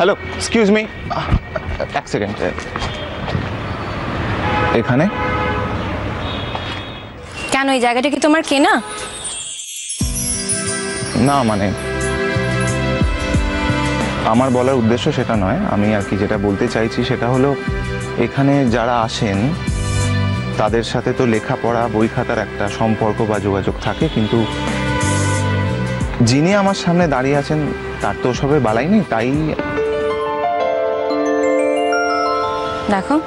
Hello, excuse me, এক second. এখানে কেন? এই জায়গাটা কি তোমার কেনা? না, মানে আমার বলার উদ্দেশ্য সেটা নয়। আমি আর কি যেটা বলতে চাইছি সেটা হলো, এখানে যারা আসেন তাদের সাথে তো লেখাপড়া, বই খাতার একটা সম্পর্ক বা যোগাযোগ থাকে, কিন্তু যিনি আমার সামনে দাঁড়িয়ে আছেন তার তো ওসবের বালাই নেই। তাই দেখো,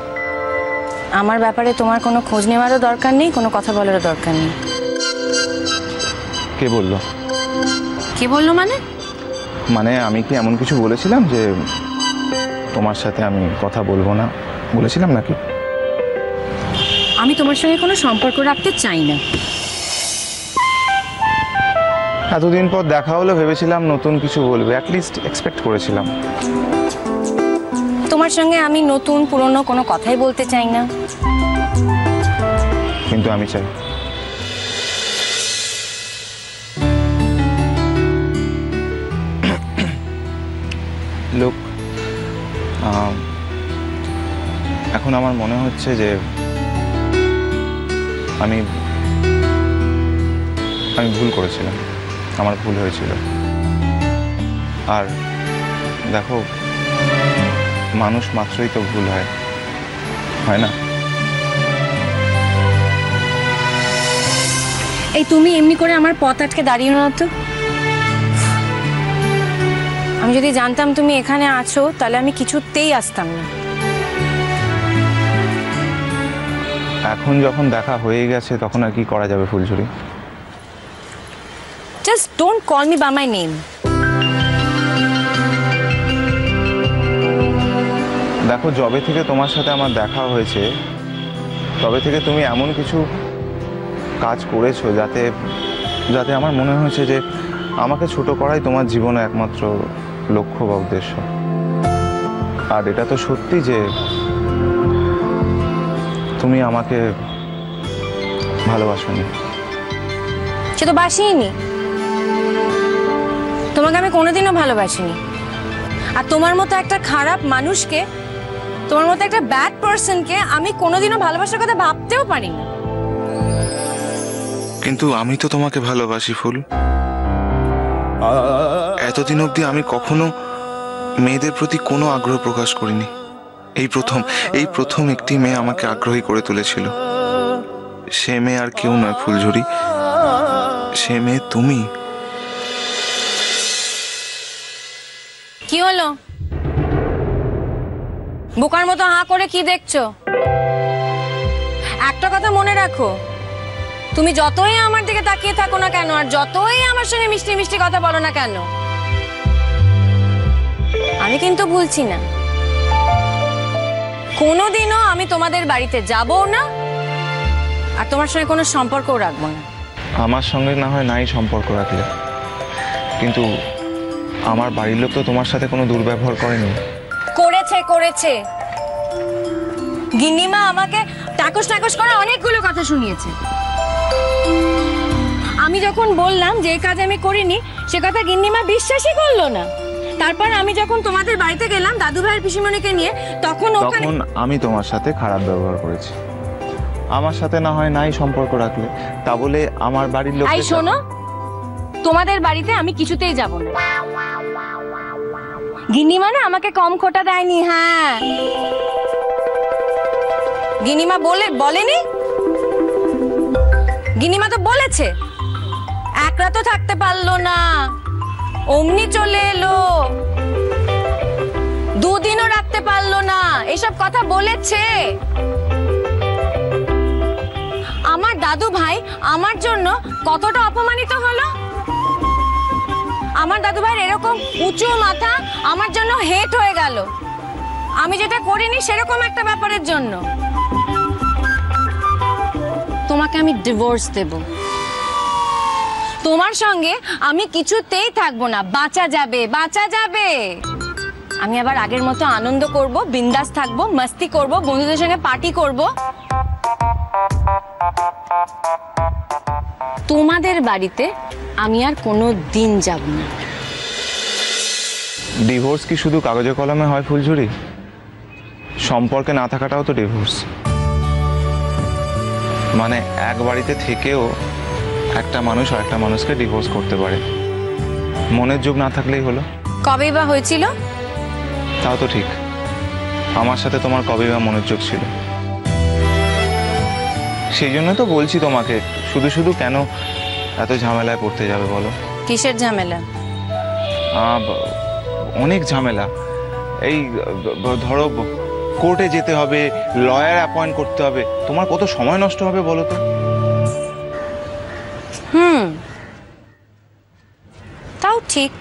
আমার ব্যাপারে তোমার কোনো খোঁজ নেওয়ারও দরকার নেই, কোনো কথা বলারও দরকার নেই। কে বললো? কে বললো মানে? মানে আমি কি এমন কিছু বলেছিলাম যে তোমার সাথে আমি কথা বলবো না? বলেছিলাম নাকি? আমি তোমার সঙ্গে কোনো সম্পর্ক রাখতে চাই না। এতদিন পর দেখা হলো, ভেবেছিলাম নতুন কিছু বলবে, অ্যাটলিস্ট এক্সপেক্ট করেছিলাম। তোমার সঙ্গে আমি নতুন পুরনো কোনো কথাই বলতে চাই না। কিন্তু আমি চাই। লোক, এখন আমার মনে হচ্ছে যে আমি ভুল করেছিলাম, আমার ভুল হয়েছিল। আর দেখো, মানুষ মাত্রই তো ভুল হয়, হয় না? এই তুমি এমনি করে আমার পথ আটকে দাঁড়িয়ে না তো। আমি যদি জানতাম তুমি এখানে আছো তাহলে আমি কিছুতেই আসতাম না। এখন যখন দেখা হয়ে গেছে তখন আর কি করা যাবে ফুলঝুরি? Just don't call me by my name. দেখো, যবে থেকে তোমার সাথে আমার দেখা হয়েছে তবে থেকে তুমি এমন কিছু কাজ করেছো যাতে যাতে আমার মনে হয়েছে যে আমাকে ছোট করাই তোমার জীবনে একমাত্র লক্ষ্য বা উদ্দেশ্য। আর এটা তো সত্যি যে তুমি আমাকে ভালোবাসোনি। সে তো বাসিনি, তোমাকে আমি কোনোদিনও ভালোবাসিনি। আর তোমার মতো একটা খারাপ মানুষকে, তোমার মতো একটা ব্যাড পারসনকে আমি কোনোদিনও ভালোবাসার কথা ভাবতেও পারি না। কিন্তু আমি তো তোমাকে ভালোবাসি ফুল। এতদিন অবধি আমি কখনো মেয়েদের প্রতি কোনো আগ্রহ প্রকাশ করিনি। এই প্রথম একটি মেয়ে আমাকে আগ্রহী করে তুলেছিল। সে মেয়ে আর কেউ নয় ফুলঝুরি, সে মেয়ে তুমি। কি হলো? বোকার মতো হাঁ করে কি দেখছো? একটা কথা মনে রাখো, তুমি যতই আমার দিকে তাকিয়ে থাকো না কেন, আর যতই আমার সঙ্গে মিষ্টি মিষ্টি কথা বলো না কেন, আমি কিন্তু ভুলছি না। কোনোদিনও আমি তোমাদের বাড়িতে যাবো না, আর তোমার সঙ্গে কোনো সম্পর্কও রাখবো না। আমার সঙ্গে না হয় নাই সম্পর্ক রাখলে, কিন্তু আমার বাড়ির লোক তো তোমার সাথে কোনো দুর্ব্যবহার করেনি। করেছে। গিন্নিমা আমাকে টাকস টাকস করে অনেকগুলো কথা শুনিয়েছে। আমি যখন বললাম যে এই কাজ আমি করিনি, সে কথা গিন্নিমা বিশ্বাসই করলো না। তারপর আমি যখন তোমাদের বাড়িতে গেলাম দাদু ভাইয়ের পিসিমণিকে নিয়ে, তখন আমি তোমার সাথে খারাপ ব্যবহার করেছি। আমার সাথে না হয় নাই সম্পর্ক রাখলে, তা বলে আমার বাড়ির লোক। এই শোনো, তোমাদের বাড়িতে আমি কিছুতেই যাব না। গিন্নিমা না আমাকে কম খোটা দেয়নি। হ্যাঁ, গিন্নিমা বলেনি? গিন্নিমা তো বলেছে। এক রাতও থাকতে পারলো না, অমনি চলে এলো। দুদিনও রাখতে পারলো না, এসব কথা বলেছে। আমার দাদু ভাই আমার জন্য কতটা অপমানিত হলো। আমার দাদু ভাইয়ের এরকম উঁচু মাথা আমার জন্য হেট হয়ে গেল, আমি যেটা করিনি সেরকম একটা ব্যাপারের জন্য। তোমাকে আমি ডিভোর্স দেব। তোমার সঙ্গে আমি কিছুতেই থাকবো না। বাঁচা যাবে। আমি আবার আগের মতো আনন্দ করব, বিন্দাস থাকবো, মস্তি করব, বন্ধুদের সঙ্গে পার্টি করব। তোমাদের বাড়িতে আমি আর কোনো দিন যাব না। ডিভোর্স কি শুধু কাগজে কলমে হয় ফুলঝুরি? সম্পর্কে না থাকাটাও তো ডিভোর্স। মানে এক বাড়িতে থেকেও একটা মানুষ আর একটা মানুষকে ডিভোর্স করতে পারে, মনের যোগ না থাকলেই হলো। কবেই বা হয়েছিল? তাও তো ঠিক, আমার সাথে তোমার কবেই বা মনের যোগ ছিল। সেই জন্য তো বলছি তোমাকে, শুধু শুধু কেন এত ঝামেলায় পড়তে যাবে বলো? কিসের ঝামেলা? অনেক ঝামেলা। এই ধরো কোর্টে যেতে হবে, লয়ার অ্যাপয়েন্ট করতে হবে, তোমার কত সময় নষ্ট হবে বলো তো? তাও ঠিক।